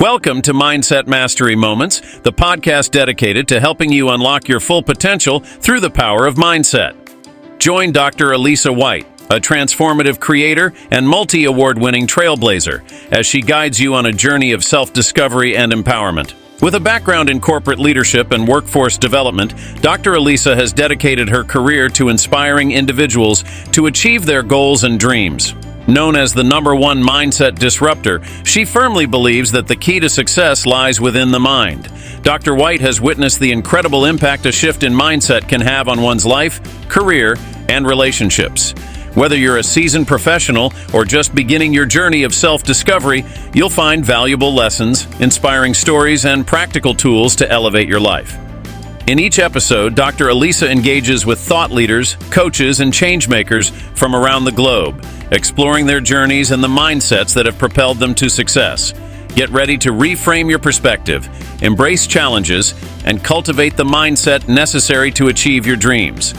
Welcome to Mindset Mastery Moments, the podcast dedicated to helping you unlock your full potential through the power of mindset. Join Dr. Alisa Whyte, a transformative creator and multi-award-winning trailblazer, as she guides you on a journey of self-discovery and empowerment. With a background in corporate leadership and workforce development, Dr. Alisa has dedicated her career to inspiring individuals to achieve their goals and dreams. Known as the #1 mindset disruptor, she firmly believes that the key to success lies within the mind. Dr. Whyte has witnessed the incredible impact a shift in mindset can have on one's life, career, and relationships. Whether you're a seasoned professional or just beginning your journey of self-discovery, you'll find valuable lessons, inspiring stories, and practical tools to elevate your life. In each episode, Dr. Alisa engages with thought leaders, coaches, and changemakers from around the globe, exploring their journeys and the mindsets that have propelled them to success. Get ready to reframe your perspective, embrace challenges, and cultivate the mindset necessary to achieve your dreams.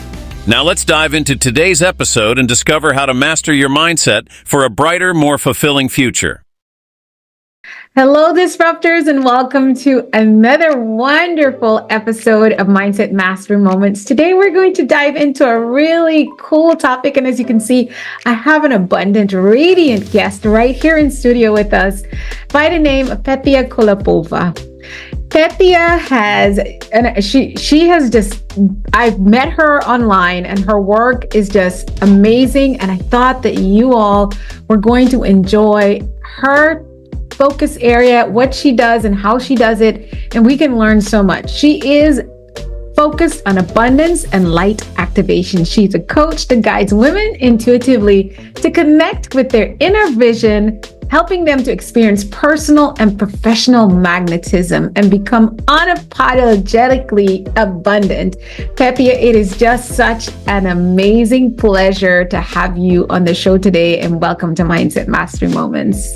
Now let's dive into today's episode and discover how to master your mindset for a brighter, more fulfilling future. Hello, Disruptors, and welcome to another wonderful episode of Mindset Mastery Moments. Today, we're going to dive into a really cool topic. And as you can see, I have an abundant, radiant guest right here in studio with us by the name of Petia Kolibova. Petia I've met her online and her work is just amazing. And I thought that you all were going to enjoy her focus area, what she does and how she does it, and we can learn so much. She is focused on abundance and light activation. She's a coach that guides women intuitively to connect with their inner vision, helping them to experience personal and professional magnetism and become unapologetically abundant. Petia, it is just such an amazing pleasure to have you on the show today, and welcome to Mindset Mastery Moments.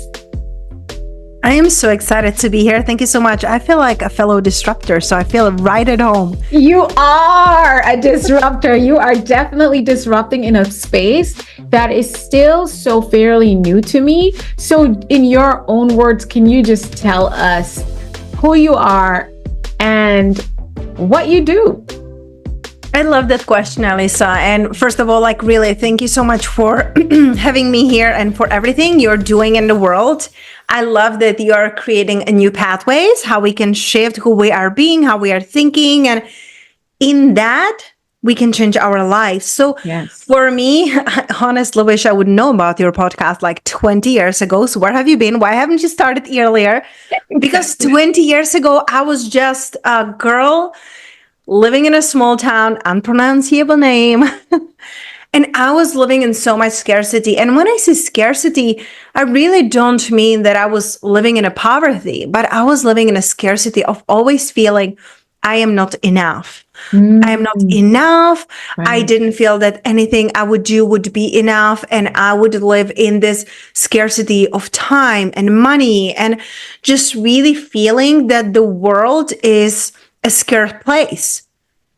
I am so excited to be here. Thank you so much. I feel like a fellow disruptor, so I feel right at home. You are a disruptor. You are definitely disrupting in a space that is still so fairly new to me. So in your own words, can you just tell us who you are and what you do? I love that question, Alisa. And first of all, really, thank you so much for having me here and for everything you're doing in the world. I love that you are creating a new pathways, how we can shift who we are being, how we are thinking. And in that, we can change our lives. So yes. For me, I honestly wish I would know about your podcast 20 years ago. So where have you been? Why haven't you started earlier? Because 20 years ago, I was just a girl living in a small town, unpronounceable name. And I was living in so much scarcity. And when I say scarcity, I really don't mean that I was living in a poverty, but I was living in a scarcity of always feeling I am not enough. I am not enough. Right. I didn't feel that anything I would do would be enough. And I would live in this scarcity of time and money and just really feeling that the world is a scarce place,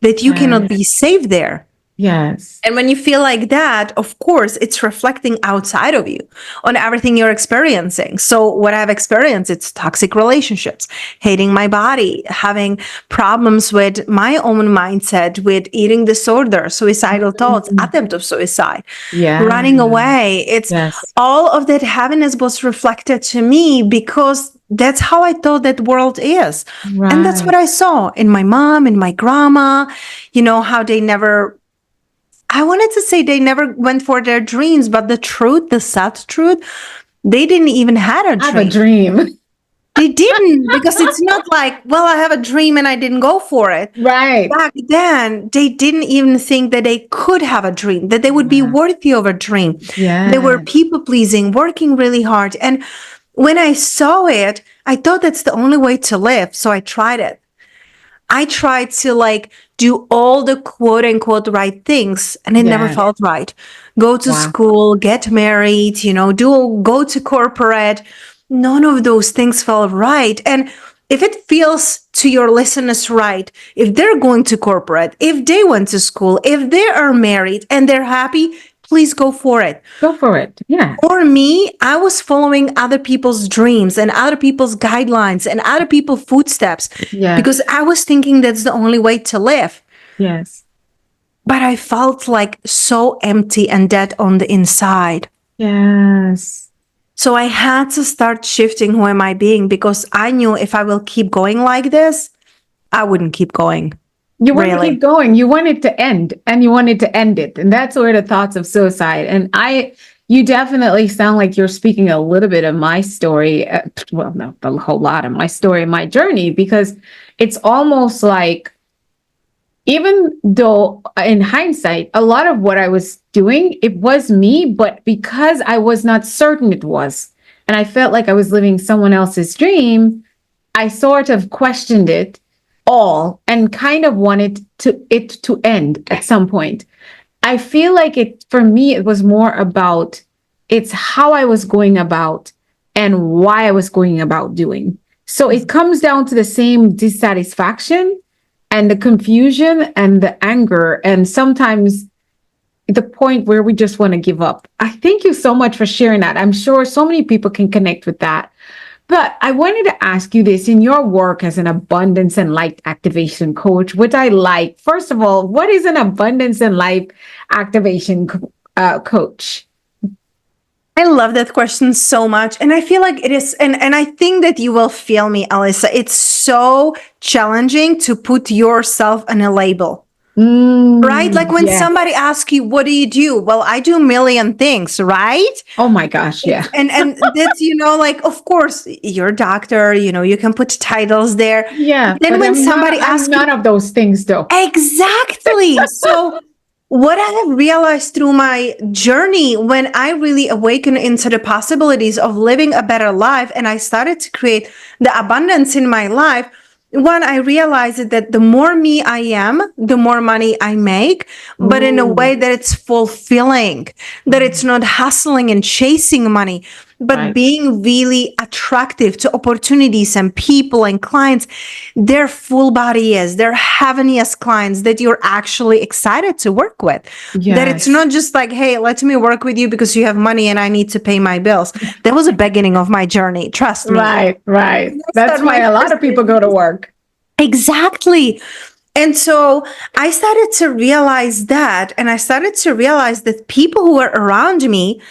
that you cannot be safe there. Yes. And when you feel like that, of course, it's reflecting outside of you on everything you're experiencing. So what I've experienced, it's toxic relationships, hating my body, having problems with my own mindset, with eating disorder, suicidal thoughts, attempt of suicide, running away. It's all of that heaviness was reflected to me because that's how I thought that world is. Right. And that's what I saw in my mom and my grandma, how they never went for their dreams, but the truth, the sad truth, they didn't even have a dream. They didn't, because it's not I have a dream and I didn't go for it. Right. Back then, they didn't even think that they could have a dream, that they would be worthy of a dream. Yeah. They were people pleasing, working really hard. And when I saw it, I thought that's the only way to live. So I tried it. I tried to do all the quote unquote right things, and it never felt right. Go to school, get married, go to corporate. None of those things felt right. And if it feels to your listeners right, if they're going to corporate, if they went to school, if they are married and they're happy, please go for it. Go for it. Yeah. For me, I was following other people's dreams and other people's guidelines and other people's footsteps because I was thinking that's the only way to live. Yes. But I felt like so empty and dead on the inside. Yes. So I had to start shifting who am I being, because I knew if I will keep going like this, I wouldn't keep going. You want to keep going. You want it to end, and you wanted to end it. And that's where the thoughts of suicide. And you definitely sound like you're speaking a little bit of my story. Well, no, a whole lot of my story, my journey, because it's almost like, even though in hindsight, a lot of what I was doing, it was me, but because I was not certain it was, and I felt like I was living someone else's dream, I sort of questioned it all and kind of wanted it to end at some point. I feel like for me, it was more about, it's how I was going about and why I was going about doing. So it comes down to the same dissatisfaction and the confusion and the anger, and sometimes the point where we just want to give up. I thank you so much for sharing that. I'm sure so many people can connect with that. But I wanted to ask you this: in your work as an abundance and light activation coach, which I like, first of all, what is an abundance and light activation coach? I love that question so much. And I feel like it is, and I think that you will feel me, Alisa. It's so challenging to put yourself in a label. Right? Like when somebody asks you, what do you do? Well, I do a million things, right? Oh my gosh, yeah. And that's, like, of course, you're a doctor, you can put titles there. Yeah. Then when somebody asks none of those things though. Exactly. So what I have realized through my journey, when I really awakened into the possibilities of living a better life, and I started to create the abundance in my life, one, I realized that the more me I am, the more money I make, but in a way that it's fulfilling, that it's not hustling and chasing money, but being really attractive to opportunities and people and clients. Their full body is, their heavenliest clients that you're actually excited to work with. Yes. That it's not just like, hey, let me work with you because you have money and I need to pay my bills. That was the beginning of my journey. Trust me. Right. That's why a lot of people go to work. Exactly. And so I started to realize that, and I started to realize that people who were around me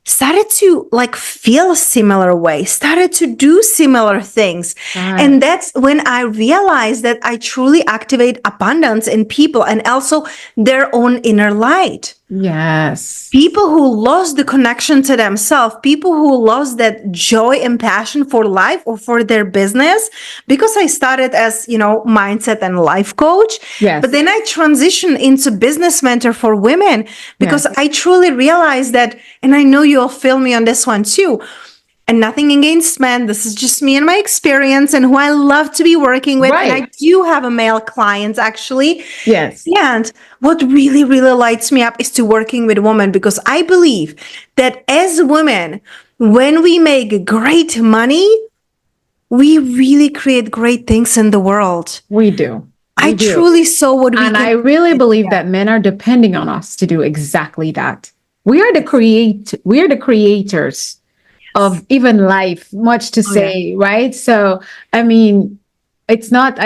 started to feel a similar way, started to do similar things. And that's when I realized that I truly activate abundance in people and also their own inner light. Yes. People who lost the connection to themselves, people who lost that joy and passion for life or for their business, because I started as, mindset and life coach. Yes. But then I transitioned into business mentor for women because I truly realized that, and I know you'll feel me on this one too. And nothing against men. This is just me and my experience and who I love to be working with. And I do have a male clients actually. Yes. And what really, really lights me up is to working with women, because I believe that as women, when we make great money, we really create great things in the world. We do. I truly saw what we And I really believe that men are depending on us to do exactly that. We are the creators of even life, much to say, right? So, I mean, I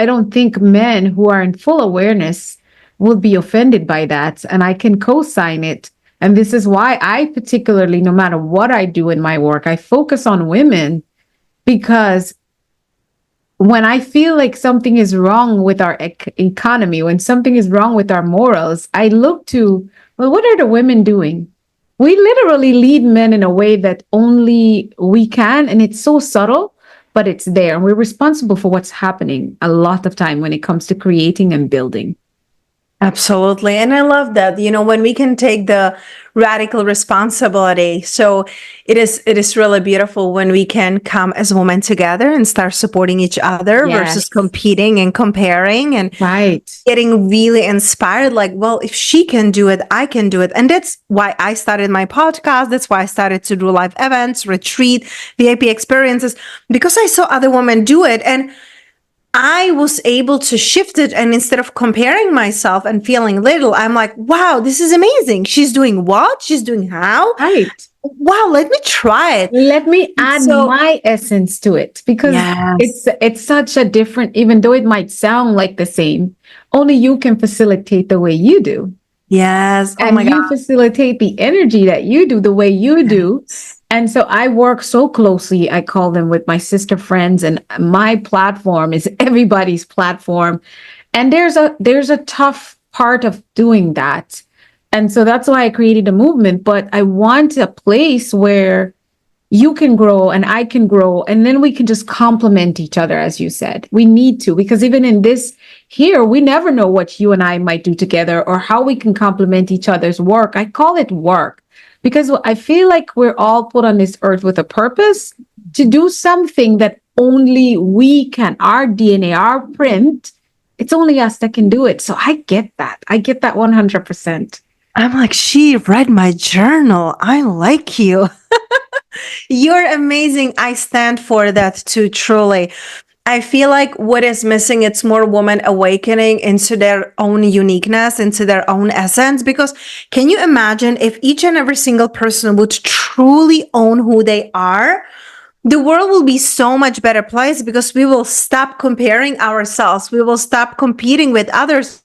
don't think men who are in full awareness will be offended by that. And I can co-sign it. And this is why I particularly, no matter what I do in my work, I focus on women, because when I feel like something is wrong with our economy, when something is wrong with our morals, I look to, well, what are the women doing? We literally lead men in a way that only we can, and it's so subtle, but it's there. And we're responsible for what's happening a lot of time when it comes to creating and building. Absolutely. And I love that, when we can take the radical responsibility. So it is really beautiful when we can come as women together and start supporting each other versus competing and comparing and getting really inspired. Like, well, if she can do it, I can do it. And that's why I started my podcast. That's why I started to do live events, retreat, VIP experiences, because I saw other women do it. And I was able to shift it. And instead of comparing myself and feeling little, I'm like, wow, this is amazing. She's doing what? She's doing how? Right. Wow, let me try it. Let me add So, my essence to it, because yes. it's such a different, even though it might sound like the same, only you can facilitate the way you do. Yes. Oh And my you God. facilitate the energy that you do the way you do. And so I work so closely, I call them, with my sister friends, and my platform is everybody's platform. And there's a tough part of doing that. And so that's why I created a movement. But I want a place where you can grow and I can grow, and then we can just complement each other, as you said. We need to, because even in this here, we never know what you and I might do together or how we can complement each other's work. I call it work because I feel like we're all put on this earth with a purpose to do something that only we can, our DNA, our print. It's only us that can do it. So I get that. I get that 100%. I'm like, she read my journal. I like you. You're amazing. I stand for that too, truly. I feel like what is missing, it's more women awakening into their own uniqueness, into their own essence. Because can you imagine if each and every single person would truly own who they are? The world will be so much better place, because we will stop comparing ourselves. We will stop competing with others.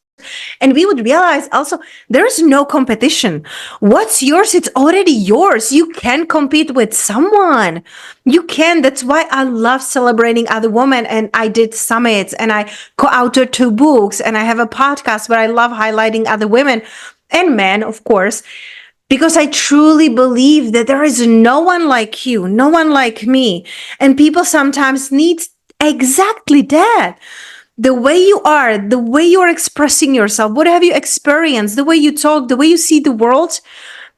And we would realize also there is no competition. What's yours? It's already yours. You can compete with someone. You can. That's why I love celebrating other women. And I did summits and I co-authored 2 books and I have a podcast where I love highlighting other women and men, of course, because I truly believe that there is no one like you, no one like me. And people sometimes need exactly that. The way you are, the way you're expressing yourself, what have you experienced, the way you talk, the way you see the world,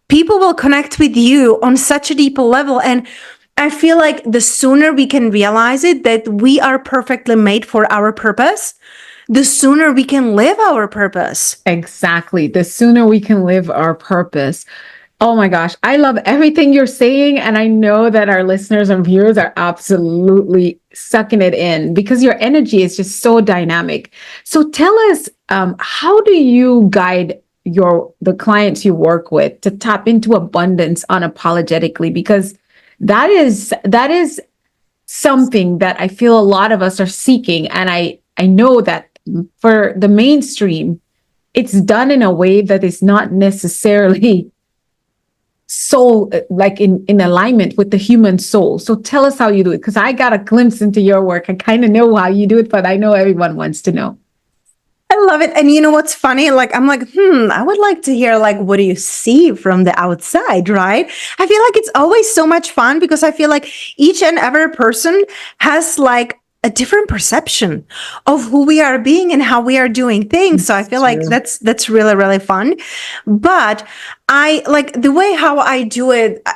people will connect with you on such a deeper level. And I feel like the sooner we can realize it, that we are perfectly made for our purpose, the sooner we can live our purpose. Exactly. The sooner we can live our purpose. Oh my gosh, I love everything you're saying. And I know that our listeners and viewers are absolutely sucking it in, because your energy is just so dynamic. So tell us, how do you guide the clients you work with to tap into abundance unapologetically? Because that is something that I feel a lot of us are seeking. And I know that for the mainstream, it's done in a way that is not necessarily soul, like in alignment with the human soul. So tell us how you do it, because I got a glimpse into your work. I kind of know how you do it, but I know everyone wants to know. I love it. And you know what's funny? Like, I'm like, I would like to hear, like, what do you see from the outside, right? I feel like it's always so much fun, because I feel like each and every person has like a different perception of who we are being and how we are doing things. So I feel like that's really, really fun. But I like the way how I do it.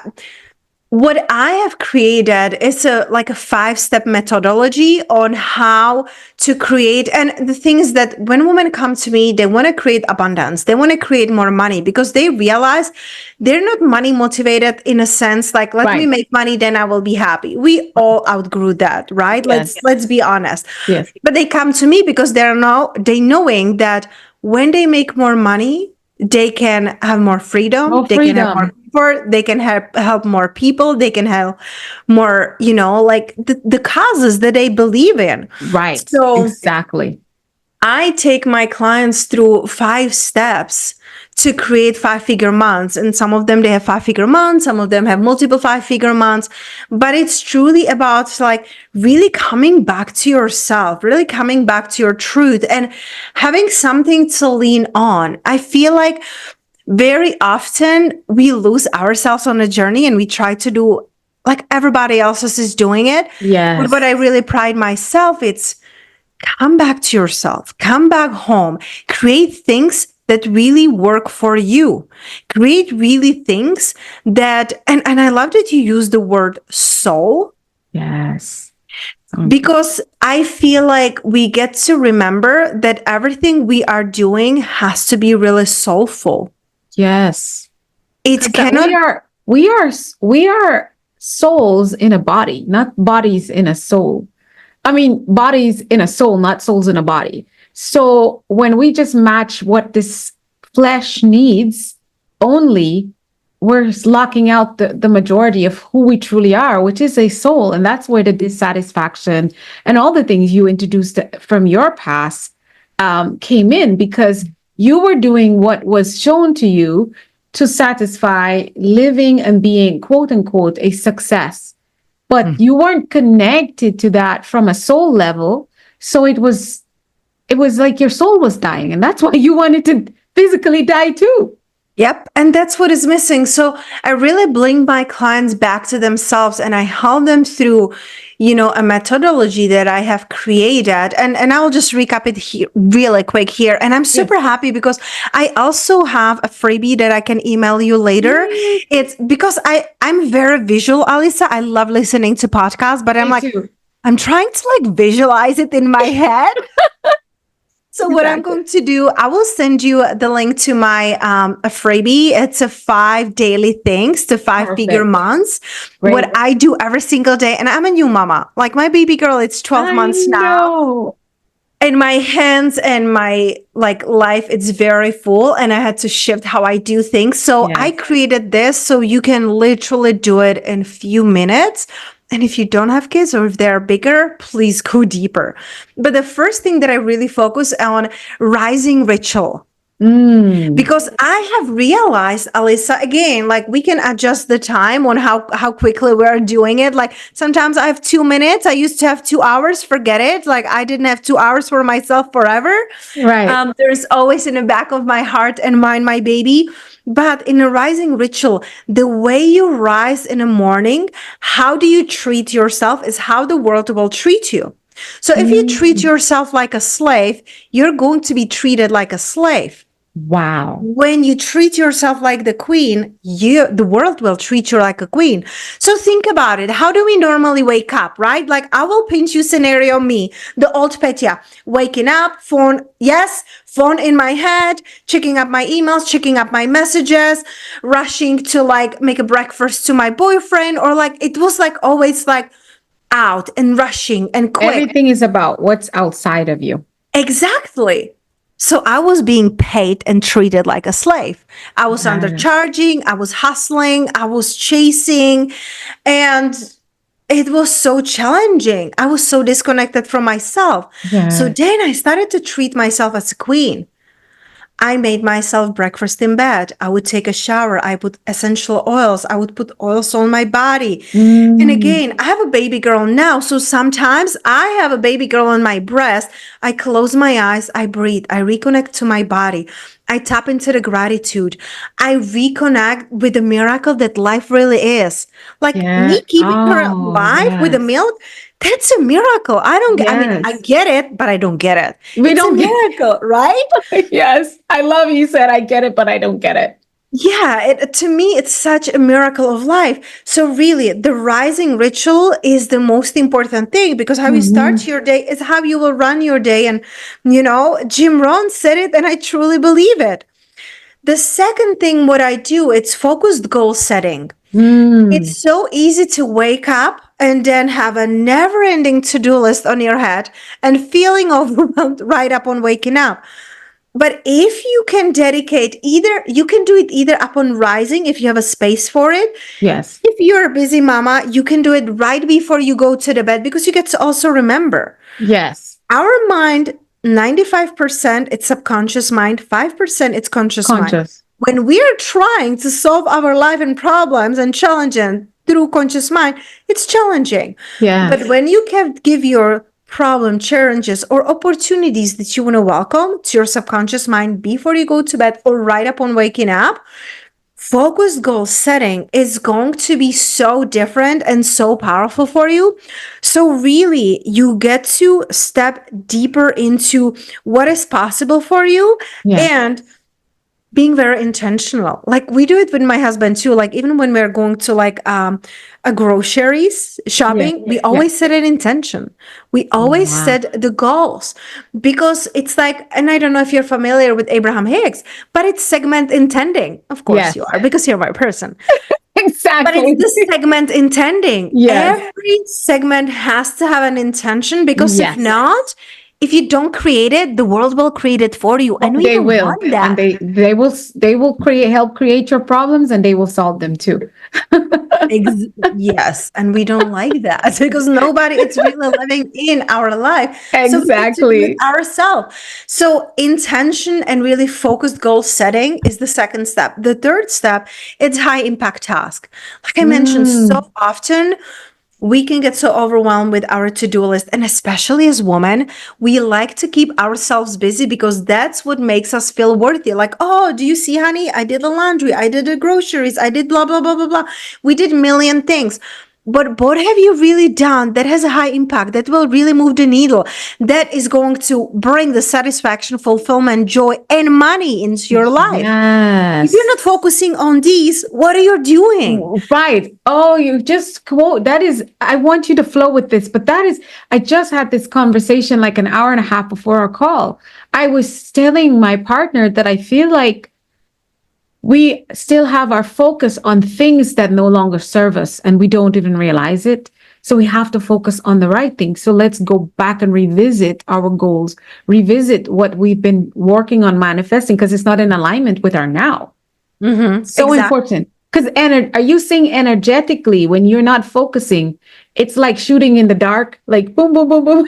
What I have created is a 5-step methodology on how to create. And the thing is that when women come to me, they want to create abundance. They want to create more money, because they realize they're not money motivated in a sense like, let me make money, then I will be happy. We all outgrew that, right? Yes. Let's be honest. Yes. But they come to me because they knowing that when they make more money, they can have more freedom. They can have more comfort. They can help more people. They can help more, like the causes that they believe in. Right. So exactly. I take my clients through 5 steps to create 5-figure months. And some of them, they have 5-figure months. Some of them have multiple 5-figure months. But it's truly about like really coming back to yourself, really coming back to your truth and having something to lean on. I feel like very often we lose ourselves on a journey and we try to do like everybody else is doing it. Yes. But what I really pride myself, it's come back to yourself, come back home, create things that really work for you. Create really things that, and I love that you use the word soul. Yes. Because I feel like we get to remember that everything we are doing has to be really soulful. Yes. It cannot. We are souls in a body, not bodies in a soul. I mean, bodies in a soul, not souls in a body. So when we just match what this flesh needs only, we're locking out the majority of who we truly are, which is a soul. And that's where the dissatisfaction and all the things you introduced from your past came in, because you were doing what was shown to you to satisfy living and being, quote unquote, a success. But you weren't connected to that from a soul level. So it was like your soul was dying. And that's why you wanted to physically die too. Yep. And that's what is missing. So I really bring my clients back to themselves, and I help them through, a methodology that I have created. And I'll just recap it here really quick here. And I'm super happy because I also have a freebie that I can email you later. It's because I'm very visual, Alisa. I love listening to podcasts, but I'm trying to visualize it in my head. So what I'm going to do, I will send you the link to my a freebie. It's a 5 daily things to 5-figure months. Great. What I do every single day. And I'm a new mama. Like my baby girl, it's 12 months now. And my hands and my life, it's very full. And I had to shift how I do things. So I created this so you can literally do it in a few minutes. And if you don't have kids, or if they're bigger, please go deeper. But the first thing that I really focus on, rising ritual. Because I have realized, Alisa, again, we can adjust the time on how quickly we're doing it. Sometimes I have 2 minutes. I used to have 2 hours. Forget it. I didn't have 2 hours for myself forever. Right. There's always in the back of my heart and mind, my baby. But in a rising ritual, the way you rise in the morning, how do you treat yourself is how the world will treat you. So if you treat yourself like a slave, you're going to be treated like a slave. Wow. When you treat yourself like the queen, the world will treat you like a queen. So think about it. How do we normally wake up, right? I will paint you scenario me, the old Petia, waking up, phone in my head, checking up my emails, checking up my messages, rushing to make a breakfast to my boyfriend, or it was always out and rushing and quick. Everything is about what's outside of you. Exactly. So I was being paid and treated like a slave. I was undercharging, I was hustling, I was chasing, and it was so challenging. I was so disconnected from myself. So then I started to treat myself as a queen. I made myself breakfast in bed. I would take a shower. I put essential oils. I would put oils on my body. And again, I have a baby girl now. So sometimes I have a baby girl on my breast. I close my eyes. I breathe. I reconnect to my body. I tap into the gratitude. I reconnect with the miracle that life really is. Me keeping her alive with the milk. That's a miracle. I mean, I get it, but I don't get it. It's a miracle, right? Yes. I love you said, I get it, but I don't get it. Yeah, to me, it's such a miracle of life. So really, the rising ritual is the most important thing, because how you start your day is how you will run your day. And, Jim Rohn said it, and I truly believe it. The second thing, what I do, it's focused goal setting. It's so easy to wake up and then have a never-ending to-do list on your head and feeling overwhelmed right up on waking up. But if you can dedicate you can do it either upon rising if you have a space for it. Yes. If you're a busy mama, you can do it right before you go to the bed, because you get to also remember. Yes. Our mind, 95%, it's subconscious mind, 5% it's conscious mind. When we're trying to solve our life and problems and challenges through conscious mind, it's challenging. Yeah. But when you can give your problem, challenges, or opportunities that you want to welcome to your subconscious mind before you go to bed or right upon waking up, focused goal setting is going to be so different and so powerful for you. So really, you get to step deeper into what is possible for you and being very intentional. We do it with my husband too. Even when we're going to a groceries shopping, we always set an intention. We always set the goals, because it's and I don't know if you're familiar with Abraham Hicks, but it's segment intending. Of course you are, because you're my person. But Exactly. it's the segment intending. Yes. Every segment has to have an intention, because if Yes. not, if you don't create it, the world will create it for you. And we They don't will, want and that. they will help create your problems, and they will solve them too. Yes, and we don't like that because nobody it's really living in our life. So we need to do it Exactly. ourselves. So intention and really focused goal setting is the second step. The third step, it's high impact task. Like I mentioned, Mm, so often we can get so overwhelmed with our to-do list, and especially as women, we like to keep ourselves busy because that's what makes us feel worthy. Like, oh, do you see, honey, I did the laundry, I did the groceries, I did blah blah blah blah blah. We did a million things, but what have you really done that has a high impact, that will really move the needle, that is going to bring the satisfaction, fulfillment, joy, and money into your life? If you're yes. not focusing on these, what are you doing? Right. Oh, you just quote that is, I want you to flow with this, but that is, I just had this conversation like an hour and a half before our call. I was telling my partner that I feel like we still have our focus on things that no longer serve us and we don't even realize it. So we have to focus on the right things. So let's go back and revisit our goals, revisit what we've been working on manifesting, because it's not in alignment with our now. So Exactly. important. Because are you saying energetically when you're not focusing, it's like shooting in the dark, like boom, boom, boom, boom.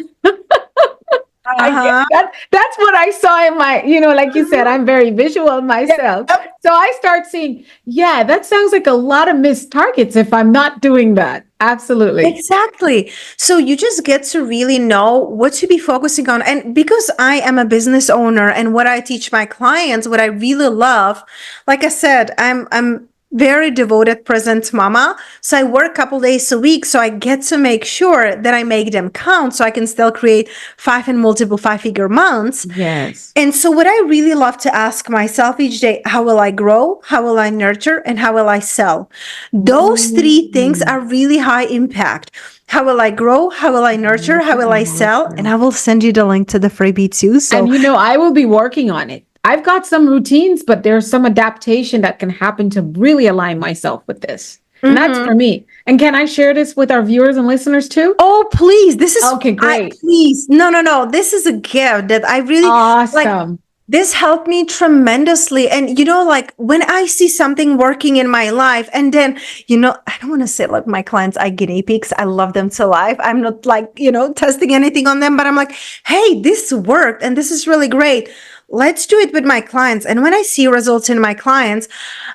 I get Uh-huh. that. That's what I saw in my, like you said, I'm very visual myself. Yep. So I start seeing, yeah, that sounds like a lot of missed targets if I'm not doing that. Absolutely. Exactly. So you just get to really know what to be focusing on. And because I am a business owner and what I teach my clients, what I really love, like I said, I'm very devoted present mama. So I work a couple days a week. So I get to make sure that I make them count so I can still create five and multiple five-figure months. Yes. And so, what I really love to ask myself each day, how will I grow? How will I nurture? And how will I sell? Those three things Mm. are really high impact. How will I grow? How will I nurture? How will I sell? And I will send you the link to the freebie too. So, And I will be working on it. I've got some routines, but there's some adaptation that can happen to really align myself with this. And that's mhm. for me. And can I share this with our viewers and listeners too? Oh, please. This is, Okay, great. please. No, no, no. This is a gift that I really like. Awesome. This helped me tremendously. And, like when I see something working in my life, and then, I don't want to say like my clients are guinea pigs. I love them to life. I'm not like, testing anything on them, but I'm like, hey, this worked and this is really great. Let's do it with my clients. And when I see results in my clients,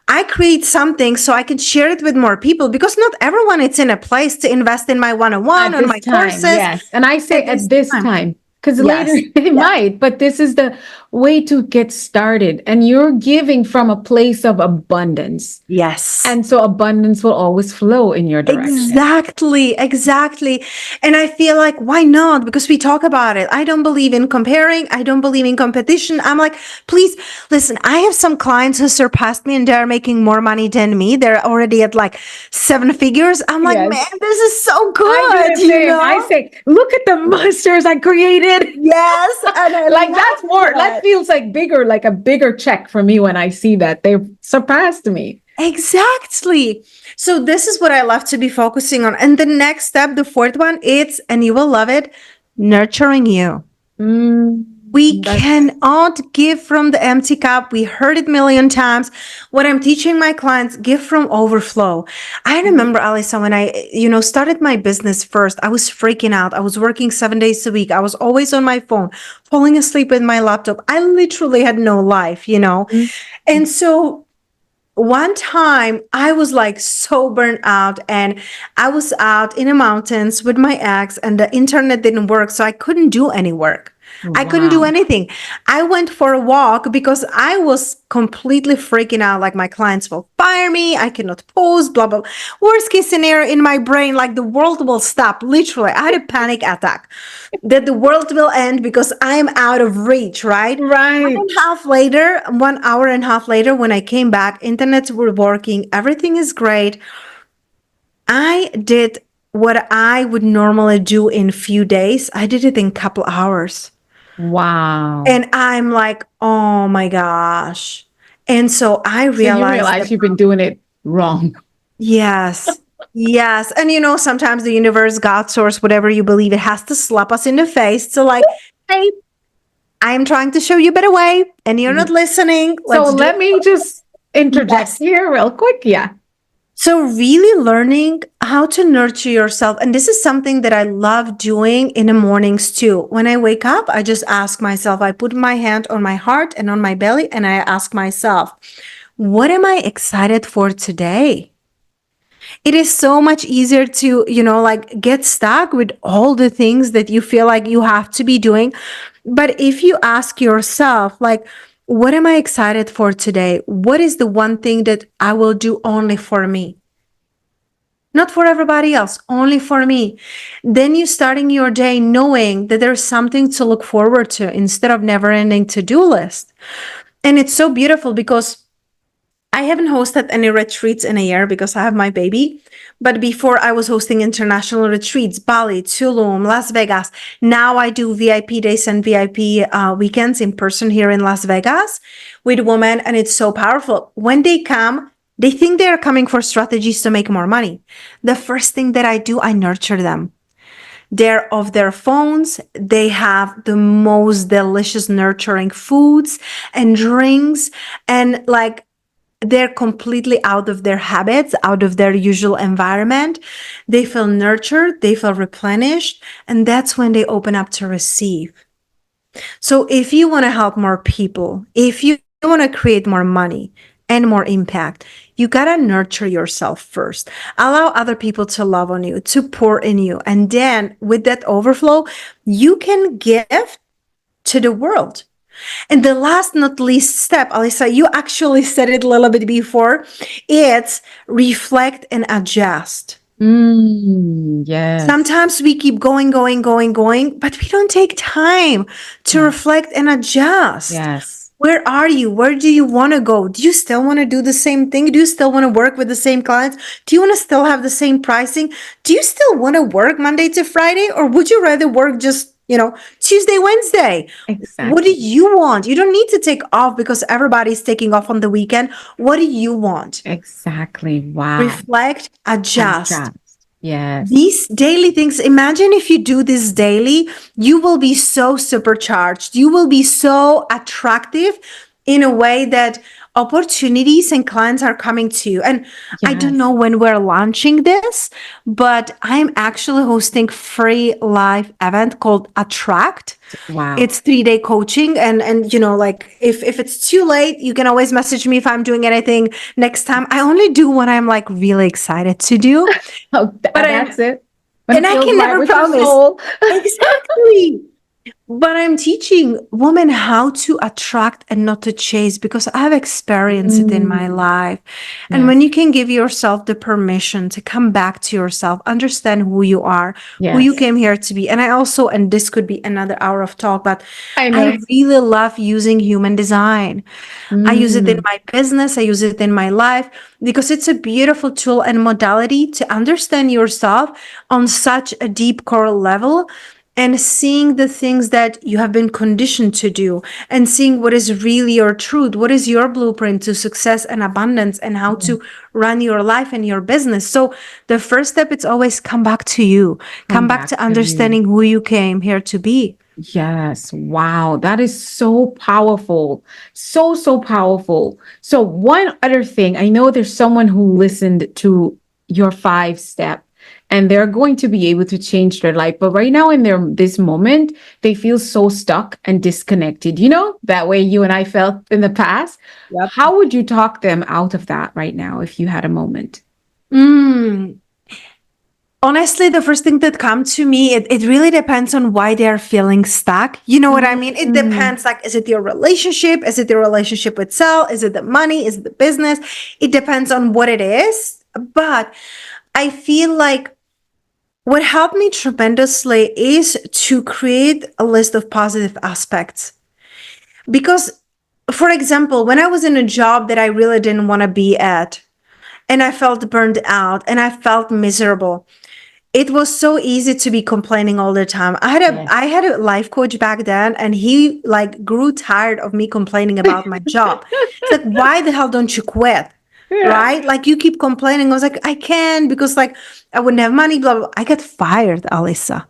I create something so I can share it with more people, because not everyone is in a place to invest in my one-on-one At or this my time, courses yes. And I say at this time. time, because later Yes. it Yeah. might, but this is the way to get started. And you're giving from a place of abundance. Yes. And so abundance will always flow in your direction. Exactly, exactly. And I feel like, why not? Because we talk about it. I don't believe in comparing. I don't believe in competition. I'm like, please listen, I have some clients who surpassed me and they're making more money than me. They're already at like seven figures. I'm like, man, Yes. this is so I do good, the same. I say, look at the monsters I created. Yes. And I Like love that's more, that that. feels like bigger, like a bigger check for me when I see that they've surpassed me. Exactly. So this is what I love to be focusing on. And the next step, the fourth one, and you will love it, nurturing you. Mm, We that's cannot give from the empty cup. We heard it a million times. What I'm teaching my clients, give from overflow. I remember, Alisa, when I, started my business first, I was freaking out. I was working 7 days a week. I was always on my phone, falling asleep with my laptop. I literally had no life. mm, And so one time I was like so burnt out, and I was out in the mountains with my ex, and the internet didn't work. So I couldn't do any work. I couldn't do wow. anything. I went for a walk because I was completely freaking out. Like my clients will fire me. I cannot post, blah, blah. Worst case scenario in my brain, like the world will stop. Literally, I had a panic attack that the world will end because I'm out of reach, right? Right. 1 hour and a half later, when I came back, internets were working. Everything is great. I did what I would normally do in a few days. I did it in a couple hours. Wow. And I'm like, oh my gosh. And so I So you realized realize that, you've been doing it wrong. Yes. Yes. And sometimes the universe, God, source, whatever you believe, it has to slap us in the face to like, hey, I'm trying to show you a better way and you're not listening. So Let's do let me just interject here real quick. Yeah. So really learning how to nurture yourself. And this is something that I love doing in the mornings too. When I wake up, I just ask myself, I put my hand on my heart and on my belly, and I ask myself, what am I excited for today? It is so much easier to, like get stuck with all the things that you feel like you have to be doing. But if you ask yourself, like, what am I excited for today? What is the one thing that I will do only for me? Not for everybody else, only for me. Then you starting your day knowing that there's something to look forward to instead of never ending to-do list. And it's so beautiful because I haven't hosted any retreats in a year because I have my baby. But before I was hosting international retreats, Bali, Tulum, Las Vegas. Now I do VIP days and VIP weekends in person here in Las Vegas with women. And it's so powerful. When they come, they think they're coming for strategies to make more money. The first thing that I do, I nurture them. They're off their phones. They have the most delicious, nurturing foods and drinks. And like, they're completely out of their habits, out of their usual environment. They feel nurtured, they feel replenished, and that's when they open up to receive. So if you want to help more people, if you want to create more money and more impact, you got to nurture yourself first. Allow other people to love on you, to pour in you. And then with that overflow, you can give to the world. And the last, not least step, Alisa, you actually said it a little bit before. It's reflect and adjust. Yes. Sometimes we keep going, but we don't take time to reflect and adjust. Yes. Where are you? Where do you want to go? Do you still want to do the same thing? Do you still want to work with the same clients? Do you want to still have the same pricing? Do you still want to work Monday to Friday? Or would you rather work just Tuesday, Wednesday? Exactly. What do you want? You don't need to take off because everybody's taking off on the weekend. What do you want? Exactly. Wow. Reflect, adjust. Yes. These daily things, imagine if you do this daily, you will be so supercharged. You will be so attractive in a way that opportunities and clients are coming to you. And I don't know when we're launching this, but I'm actually hosting free live event called Attract. Wow. It's 3-day coaching. And like if it's too late, you can always message me if I'm doing anything next time. I only do what I'm like really excited to do. That's it. And I can never promise. Exactly. But I'm teaching women how to attract and not to chase because I've experienced it in my life. And when you can give yourself the permission to come back to yourself, understand who you are, who you came here to be. And I also, and this could be another hour of talk, but I really love using human design. I use it in my business. I use it in my life because it's a beautiful tool and modality to understand yourself on such a deep core level. And seeing the things that you have been conditioned to do and seeing what is really your truth, what is your blueprint to success and abundance and how to run your life and your business. So the first step, it's always come back to you, come back to understanding who you came here to be. Yes. Wow. That is so powerful. So powerful. So one other thing, I know there's someone who listened to your 5-step and they're going to be able to change their life. But right now in this moment, they feel so stuck and disconnected, that way you and I felt in the past. Yep. How would you talk them out of that right now if you had a moment? Honestly, the first thing that comes to me, it really depends on why they're feeling stuck. You know what I mean? It depends. Like, is it your relationship? Is it your relationship with self? Is it the money? Is it the business? It depends on what it is. But I feel like what helped me tremendously is to create a list of positive aspects. Because, for example, when I was in a job that I really didn't want to be at, and I felt burned out and I felt miserable, it was so easy to be complaining all the time. I had a life coach back then, and he like grew tired of me complaining about my job. It's like, why the hell don't you quit? right? Like you keep complaining. I was like, I can because like I wouldn't have money, blah, blah. I got fired, Alisa.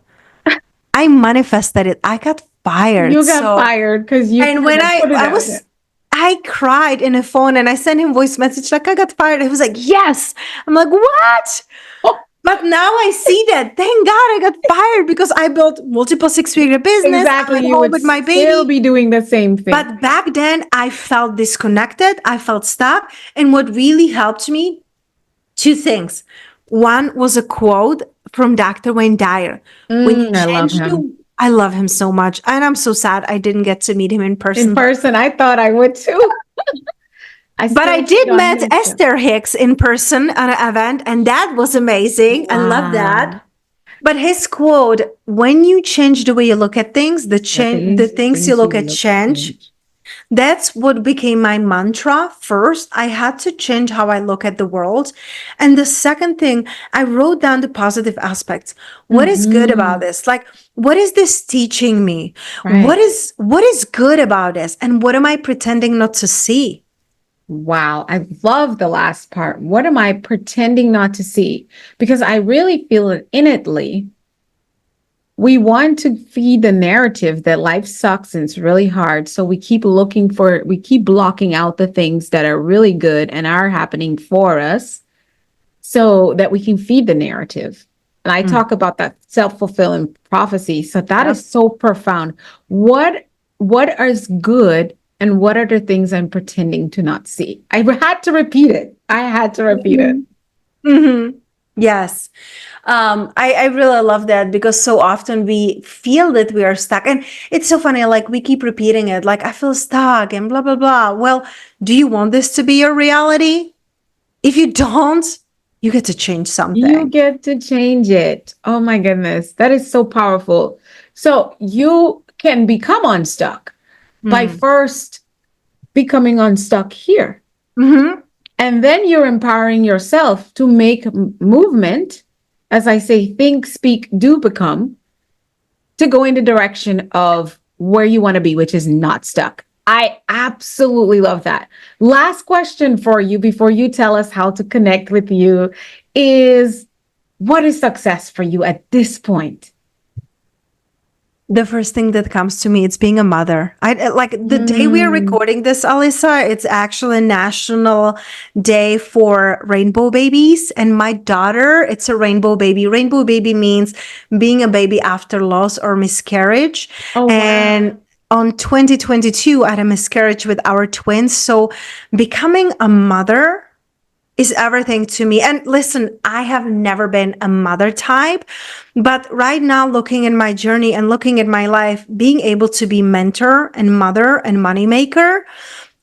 I manifested it. I got fired. You got fired because you And kind when of put it I out there. was, I cried in a phone and I sent him voice message like I got fired. He was like, yes. I'm like, what? Oh, But now I see that. Thank God I got fired because I built multiple six-figure business. I'm exactly. at You home would with my still baby. be doing the same thing. But back then I felt disconnected. I felt stuck. And what really helped me, two things. One was a quote from Dr. Wayne Dyer. When you I love change him. I love him so much. And I'm so sad I didn't get to meet him in person. In person, I thought I would too. But I did meet Esther Hicks in person at an event, and that was amazing. I love that. But his quote, when you change the way you look at things, the things you look at change. That's what became my mantra. First, I had to change how I look at the world. And the second thing, I wrote down the positive aspects. What is good about this? Like, what is this teaching me? Right. What is good about this? And what am I pretending not to see? Wow, I love the last part. What am I pretending not to see? Because I really feel it innately. We want to feed the narrative that life sucks and it's really hard. So we keep blocking out the things that are really good and are happening for us so that we can feed the narrative. And I talk about that self-fulfilling prophecy. So that is so profound. What is good and what are the things I'm pretending to not see? I had to repeat it. Mm-hmm. Yes. I really love that because so often we feel that we are stuck. And it's so funny, like we keep repeating it, like I feel stuck and blah, blah, blah. Well, do you want this to be your reality? If you don't, you get to change something. You get to change it. Oh my goodness. That is so powerful. So you can become unstuck by first becoming unstuck here. Mm-hmm. And then you're empowering yourself to make movement. As I say, think, speak, do become, to go in the direction of where you want to be, which is not stuck. I absolutely love that. Last question for you before you tell us how to connect with you is, what is success for you at this point? The first thing that comes to me, it's being a mother. I like the day we are recording this, Alisa, it's actually National Day for Rainbow Babies. And my daughter, it's a rainbow baby. Rainbow baby means being a baby after loss or miscarriage. Oh, wow. And on 2022, I had a miscarriage with our twins. So becoming a mother is everything to me. And listen, I have never been a mother type, but right now looking at my journey and looking at my life, being able to be mentor and mother and moneymaker,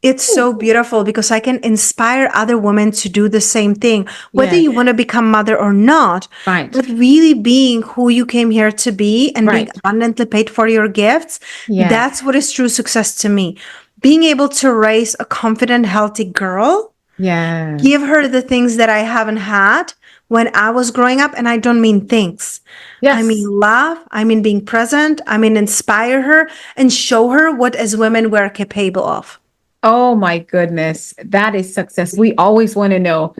it's so beautiful because I can inspire other women to do the same thing, whether you want to become mother or not, but really being who you came here to be and being abundantly paid for your gifts. That's what is true success to me. Being able to raise a confident, healthy girl, give her the things that I haven't had when I was growing up. And I don't mean things. I mean love. I mean being present. I mean inspire her and show her what as women we're capable of. Oh my goodness. That is success. We always want to know.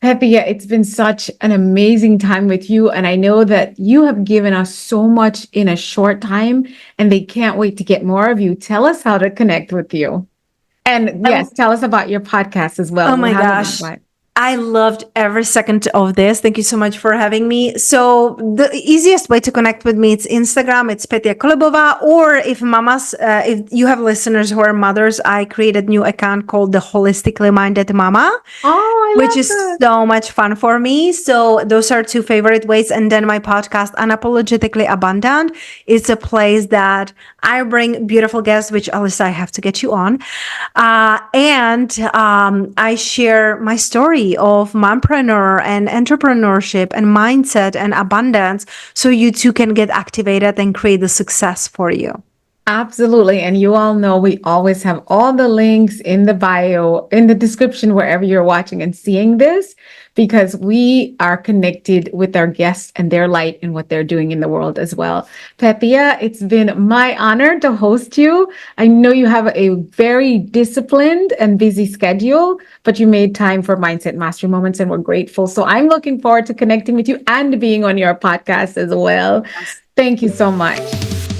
Petia, it's been such an amazing time with you. And I know that you have given us so much in a short time and they can't wait to get more of you. Tell us how to connect with you. And yes, tell us about your podcast as well. Oh my gosh. I loved every second of this. Thank you so much for having me. So the easiest way to connect with me, it's Instagram. It's Petia Kolibova. Or if if you have listeners who are mothers, I created a new account called the Holistically Minded Mama. Which is so much fun for me. So those are two favorite ways. And then my podcast, Unapologetically Abundant, is a place that I bring beautiful guests, which Alisa, I have to get you on. And I share my story of mompreneur and entrepreneurship and mindset and abundance so you too can get activated and create the success for you. Absolutely. And you all know we always have all the links in the bio, in the description, wherever you're watching and seeing this, because we are connected with our guests and their light and what they're doing in the world as well. Petia, it's been my honor to host you. I know you have a very disciplined and busy schedule, but you made time for Mindset Mastery Moments and we're grateful. So I'm looking forward to connecting with you and being on your podcast as well. Thank you so much.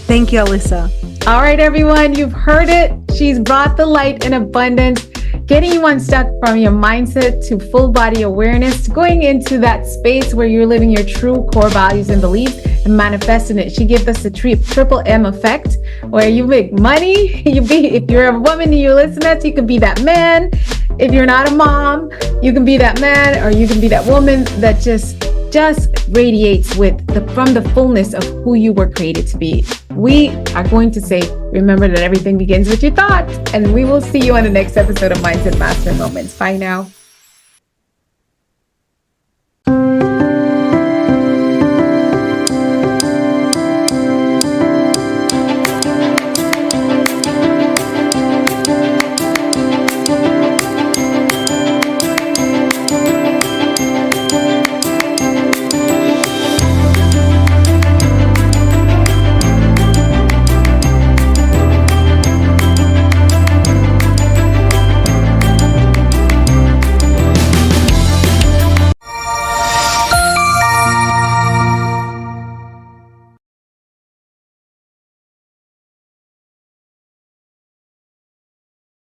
Thank you, Alisa. All right, everyone, you've heard it. She's brought the light in abundance, getting you unstuck from your mindset to full body awareness, going into that space where you're living your true core values and beliefs and manifesting it. She gives us the triple M effect, where you make money. If you're a woman and you listen to us, you can be that man. If you're not a mom, you can be that man, or you can be that woman that just radiates from the fullness of who you were created to be. We are going to say, remember that everything begins with your thoughts, and we will see you on the next episode of Mindset Master Moments. Bye now.